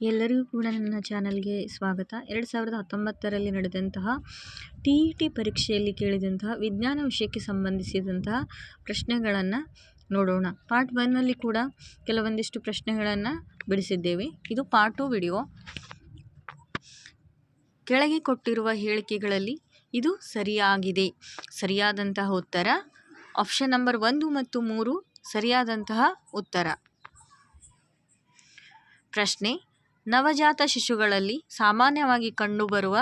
ಎಲ್ಲರಿಗೂ ಕೂಡ ನನ್ನ ಚಾನಲ್ಗೆ ಸ್ವಾಗತ. 2019ರಲ್ಲಿ ನಡೆದಂತಹ TET ಪರೀಕ್ಷೆಯಲ್ಲಿ ಕೇಳಿದಂತಹ ವಿಜ್ಞಾನ ವಿಷಯಕ್ಕೆ ಸಂಬಂಧಿಸಿದಂತಹ ಪ್ರಶ್ನೆಗಳನ್ನು ನೋಡೋಣ. ಪಾರ್ಟ್ 1ನಲ್ಲಿ ಕೂಡ ಕೆಲವೊಂದಿಷ್ಟು ಪ್ರಶ್ನೆಗಳನ್ನು ಬಿಡಿಸಿದ್ದೇವೆ. ಇದು ಪಾರ್ಟ್ 2 ವಿಡಿಯೋ. ಕೆಳಗೆ ಕೊಟ್ಟಿರುವ ಹೇಳಿಕೆಗಳಲ್ಲಿ ಇದು ಸರಿಯಾಗಿದೆ. ಸರಿಯಾದಂತಹ ಉತ್ತರ ಆಪ್ಷನ್ ನಂಬರ್ 1 ಮತ್ತು 3 ಸರಿಯಾದಂತಹ ಉತ್ತರ. ಪ್ರಶ್ನೆ: ನವಜಾತ ಶಿಶುಗಳಲ್ಲಿ ಸಾಮಾನ್ಯವಾಗಿ ಕಂಡುಬರುವ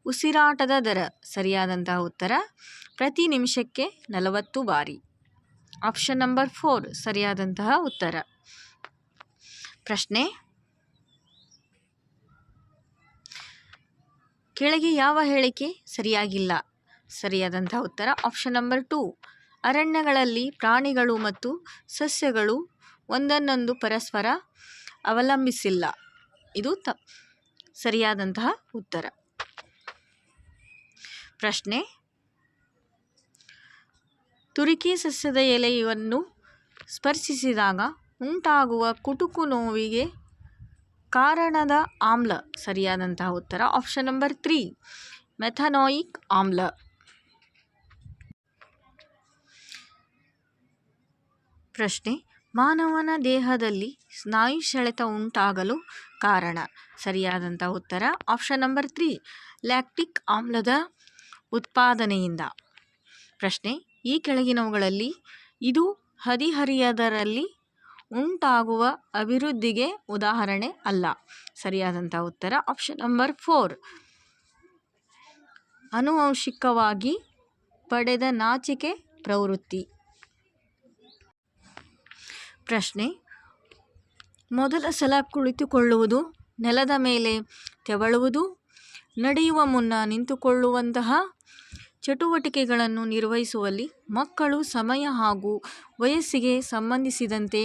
ಉಸಿರಾಟದ ದರ. ಸರಿಯಾದಂತಹ ಉತ್ತರ ಪ್ರತಿ ನಿಮಿಷಕ್ಕೆ 40 ಬಾರಿ. ಆಪ್ಷನ್ ನಂಬರ್ 4 ಸರಿಯಾದಂತಹ ಉತ್ತರ. ಪ್ರಶ್ನೆ: ಕೆಳಗೆ ಯಾವ ಹೇಳಿಕೆ ಸರಿಯಾಗಿಲ್ಲ? ಸರಿಯಾದಂತಹ ಉತ್ತರ ಆಪ್ಷನ್ ನಂಬರ್ 2 ಅರಣ್ಯಗಳಲ್ಲಿ ಪ್ರಾಣಿಗಳು ಮತ್ತು ಸಸ್ಯಗಳು ಒಂದನ್ನೊಂದು ಪರಸ್ಪರ ಅವಲಂಬಿಸಿಲ್ಲ. ಇದು ಸರಿಯಾದಂತಹ ಉತ್ತರ. ಪ್ರಶ್ನೆ: ತುರಿಕೆ ಸಸ್ಯದ ಎಲೆಯನ್ನು ಸ್ಪರ್ಶಿಸಿದಾಗ ಉಂಟಾಗುವ ಕುಟುಕು ನೋವಿಗೆ ಕಾರಣದ ಆಮ್ಲ. ಸರಿಯಾದಂತಹ ಉತ್ತರ ಆಪ್ಷನ್ ನಂಬರ್ 3 ಮೆಥನಾಯಿಕ್ ಆಮ್ಲ. ಪ್ರಶ್ನೆ: ಮಾನವನ ದೇಹದಲ್ಲಿ ಸ್ನಾಯು ಸೆಳೆತ ಉಂಟಾಗಲು ಕಾರಣ. ಸರಿಯಾದಂಥ ಉತ್ತರ ಆಪ್ಷನ್ ನಂಬರ್ 3 ಲ್ಯಾಕ್ಟಿಕ್ ಆಮ್ಲದ ಉತ್ಪಾದನೆಯಿಂದ. ಪ್ರಶ್ನೆ: ಈ ಕೆಳಗಿನವುಗಳಲ್ಲಿ ಇದು ಹದಿಹರೆಯದರಲ್ಲಿ ಉಂಟಾಗುವ ಅಭಿವೃದ್ಧಿಗೆ ಉದಾಹರಣೆ ಅಲ್ಲ. ಸರಿಯಾದಂಥ ಉತ್ತರ ಆಪ್ಷನ್ ನಂಬರ್ 4 ಆನುವಂಶಿಕವಾಗಿ ಪಡೆದ ನಾಚಿಕೆ ಪ್ರವೃತ್ತಿ. ಪ್ರಶ್ನೆ: ಮೊದಲ ಸಲ ಕುಳಿತುಕೊಳ್ಳುವುದು, ನೆಲದ ಮೇಲೆ ತೆವಳುವುದು, ನಡೆಯುವ ಮುನ್ನ ನಿಂತುಕೊಳ್ಳುವಂತಹ ಚಟುವಟಿಕೆಗಳನ್ನು ನಿರ್ವಹಿಸುವಲ್ಲಿ ಮಕ್ಕಳು ಸಮಯ ಹಾಗೂ ವಯಸ್ಸಿಗೆ ಸಂಬಂಧಿಸಿದಂತೆ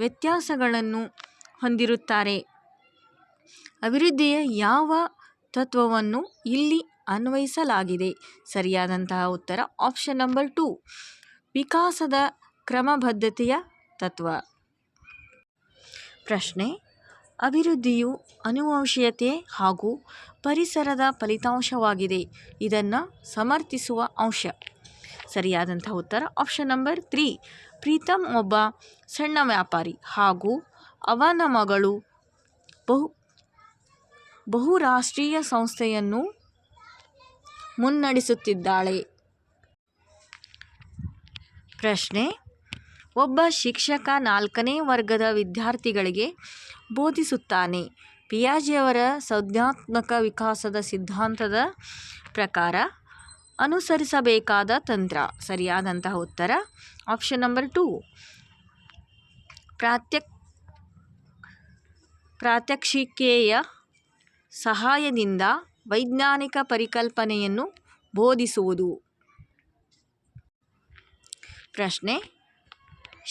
ವ್ಯತ್ಯಾಸಗಳನ್ನು ಹೊಂದಿರುತ್ತಾರೆ. ಅಭಿವೃದ್ಧಿಯ ಯಾವ ತತ್ವವನ್ನು ಇಲ್ಲಿ ಅನ್ವಯಿಸಲಾಗಿದೆ? ಸರಿಯಾದಂತಹ ಉತ್ತರ ಆಪ್ಷನ್ ನಂಬರ್ 2 ವಿಕಾಸದ ಕ್ರಮಬದ್ಧತೆಯ ತತ್ವ. ಪ್ರಶ್ನೆ: ಅಭಿವೃದ್ಧಿಯು ಆನುವಂಶೀಯತೆ ಹಾಗೂ ಪರಿಸರದ ಫಲಿತಾಂಶವಾಗಿದೆ. ಇದನ್ನು ಸಮರ್ಥಿಸುವ ಅಂಶ. ಸರಿಯಾದಂತಹ ಉತ್ತರ ಆಪ್ಷನ್ ನಂಬರ್ 3 ಪ್ರೀತಮ್ ಒಬ್ಬ ಸಣ್ಣ ವ್ಯಾಪಾರಿ ಹಾಗೂ ಅವನ ಮಗಳು ಬಹುರಾಷ್ಟ್ರೀಯ ಸಂಸ್ಥೆಯನ್ನು ಮುನ್ನಡೆಸುತ್ತಿದ್ದಾಳೆ. ಪ್ರಶ್ನೆ: ಒಬ್ಬ ಶಿಕ್ಷಕ 4ನೇ ವರ್ಗದ ವಿದ್ಯಾರ್ಥಿಗಳಿಗೆ ಬೋಧಿಸುತ್ತಾನೆ. ಪಿಯಾಜೆಯವರ ಸಂಜ್ಞಾನಾತ್ಮಕ ವಿಕಾಸದ ಸಿದ್ಧಾಂತದ ಪ್ರಕಾರ ಅನುಸರಿಸಬೇಕಾದ ತಂತ್ರ. ಸರಿಯಾದಂತಹ ಉತ್ತರ ಆಪ್ಷನ್ ನಂಬರ್ 2 ಪ್ರಾತ್ಯಕ್ಷಿಕೆಯ ಸಹಾಯದಿಂದ ವೈಜ್ಞಾನಿಕ ಪರಿಕಲ್ಪನೆಯನ್ನು ಬೋಧಿಸುವುದು. ಪ್ರಶ್ನೆ: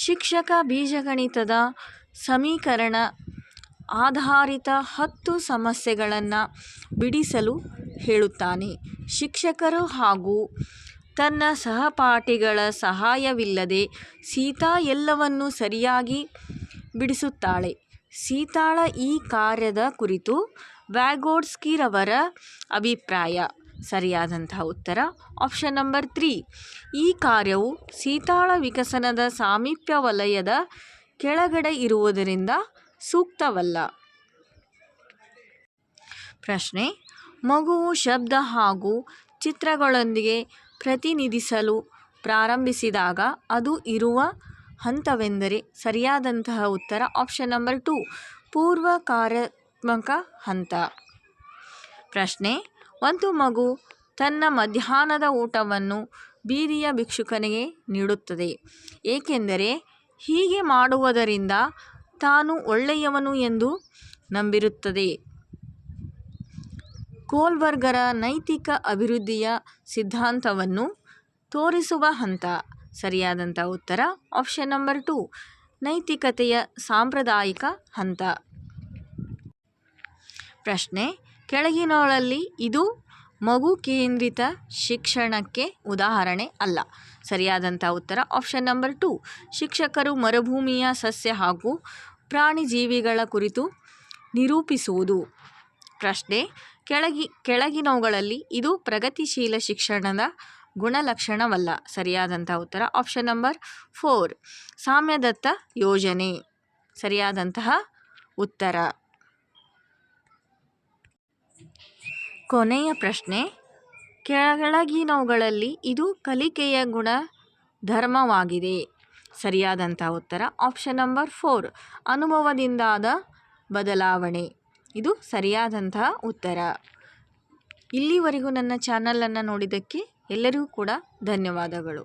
ಶಿಕ್ಷಕ ಬೀಜಗಣಿತದ ಸಮೀಕರಣ ಆಧಾರಿತ 10 ಸಮಸ್ಯೆಗಳನ್ನು ಬಿಡಿಸಲು ಹೇಳುತ್ತಾನೆ. ಶಿಕ್ಷಕರು ಹಾಗೂ ತನ್ನ ಸಹಪಾಠಿಗಳ ಸಹಾಯವಿಲ್ಲದೆ ಸೀತಾ ಎಲ್ಲವನ್ನೂ ಸರಿಯಾಗಿ ಬಿಡಿಸುತ್ತಾಳೆ. ಸೀತಾಳ ಈ ಕಾರ್ಯದ ಕುರಿತು ವ್ಯಾಗೋಟ್ಸ್ಕಿರವರ ಅಭಿಪ್ರಾಯ. ಸರಿಯಾದಂತಹ ಉತ್ತರ ಆಪ್ಷನ್ ನಂಬರ್ 3 ಈ ಕಾರ್ಯವು ಸೀತಾಳ ವಿಕಸನದ ಸಾಮೀಪ್ಯ ವಲಯದ ಕೆಳಗಡೆ ಇರುವುದರಿಂದ ಸೂಕ್ತವಲ್ಲ. ಪ್ರಶ್ನೆ: ಮಗುವು ಶಬ್ದ ಹಾಗೂ ಚಿತ್ರಗಳೊಂದಿಗೆ ಪ್ರತಿನಿಧಿಸಲು ಪ್ರಾರಂಭಿಸಿದಾಗ ಅದು ಇರುವ ಹಂತವೆಂದರೆ? ಸರಿಯಾದಂತಹ ಉತ್ತರ ಆಪ್ಷನ್ ನಂಬರ್ 2 ಪೂರ್ವ ಕಾರ್ಯಾತ್ಮಕ ಹಂತ. ಪ್ರಶ್ನೆ: ಒಂದು ಮಗು ತನ್ನ ಮಧ್ಯಾಹ್ನದ ಊಟವನ್ನು ಬೀದಿಯ ಭಿಕ್ಷುಕನಿಗೆ ನೀಡುತ್ತದೆ, ಏಕೆಂದರೆ ಹೀಗೆ ಮಾಡುವುದರಿಂದ ತಾನು ಒಳ್ಳೆಯವನು ಎಂದು ನಂಬಿರುತ್ತದೆ. ಕೋಲ್ಬರ್ಗರ ನೈತಿಕ ಅಭಿವೃದ್ಧಿಯ ಸಿದ್ಧಾಂತವನ್ನು ತೋರಿಸುವ ಹಂತ. ಸರಿಯಾದಂಥ ಉತ್ತರ ಆಪ್ಷನ್ ನಂಬರ್ 2 ನೈತಿಕತೆಯ ಸಾಂಪ್ರದಾಯಿಕ ಹಂತ. ಪ್ರಶ್ನೆ: ಕೆಳಗಿನವುಗಳಲ್ಲಿ ಇದು ಮಗು ಕೇಂದ್ರಿತ ಶಿಕ್ಷಣಕ್ಕೆ ಉದಾಹರಣೆ ಅಲ್ಲ. ಸರಿಯಾದಂಥ ಉತ್ತರ ಆಪ್ಷನ್ ನಂಬರ್ 2 ಶಿಕ್ಷಕರು ಮರುಭೂಮಿಯ ಸಸ್ಯ ಹಾಗೂ ಪ್ರಾಣಿ ಜೀವಿಗಳ ಕುರಿತು ನಿರೂಪಿಸುವುದು. ಪ್ರಶ್ನೆ: ಕೆಳಗಿನವುಗಳಲ್ಲಿ ಇದು ಪ್ರಗತಿಶೀಲ ಶಿಕ್ಷಣದ ಗುಣಲಕ್ಷಣವಲ್ಲ. ಸರಿಯಾದಂಥ ಉತ್ತರ ಆಪ್ಷನ್ ನಂಬರ್ 4 ಸಾಮ್ಯದತ್ತ ಯೋಜನೆ ಸರಿಯಾದಂತಹ ಉತ್ತರ. ಕೊನೆಯ ಪ್ರಶ್ನೆ: ಕೆಳಗಿನವುಗಳಲ್ಲಿ ಇದು ಕಲಿಕೆಯ ಗುಣಧರ್ಮವಾಗಿದೆ. ಸರಿಯಾದಂಥ ಉತ್ತರ ಆಪ್ಷನ್ ನಂಬರ್ 4 ಅನುಭವದಿಂದಾದ ಬದಲಾವಣೆ. ಇದು ಸರಿಯಾದಂತಹ ಉತ್ತರ. ಇಲ್ಲಿವರೆಗೂ ನನ್ನ ಚಾನಲನ್ನು ನೋಡಿದ್ದಕ್ಕೆ ಎಲ್ಲರಿಗೂ ಕೂಡ ಧನ್ಯವಾದಗಳು.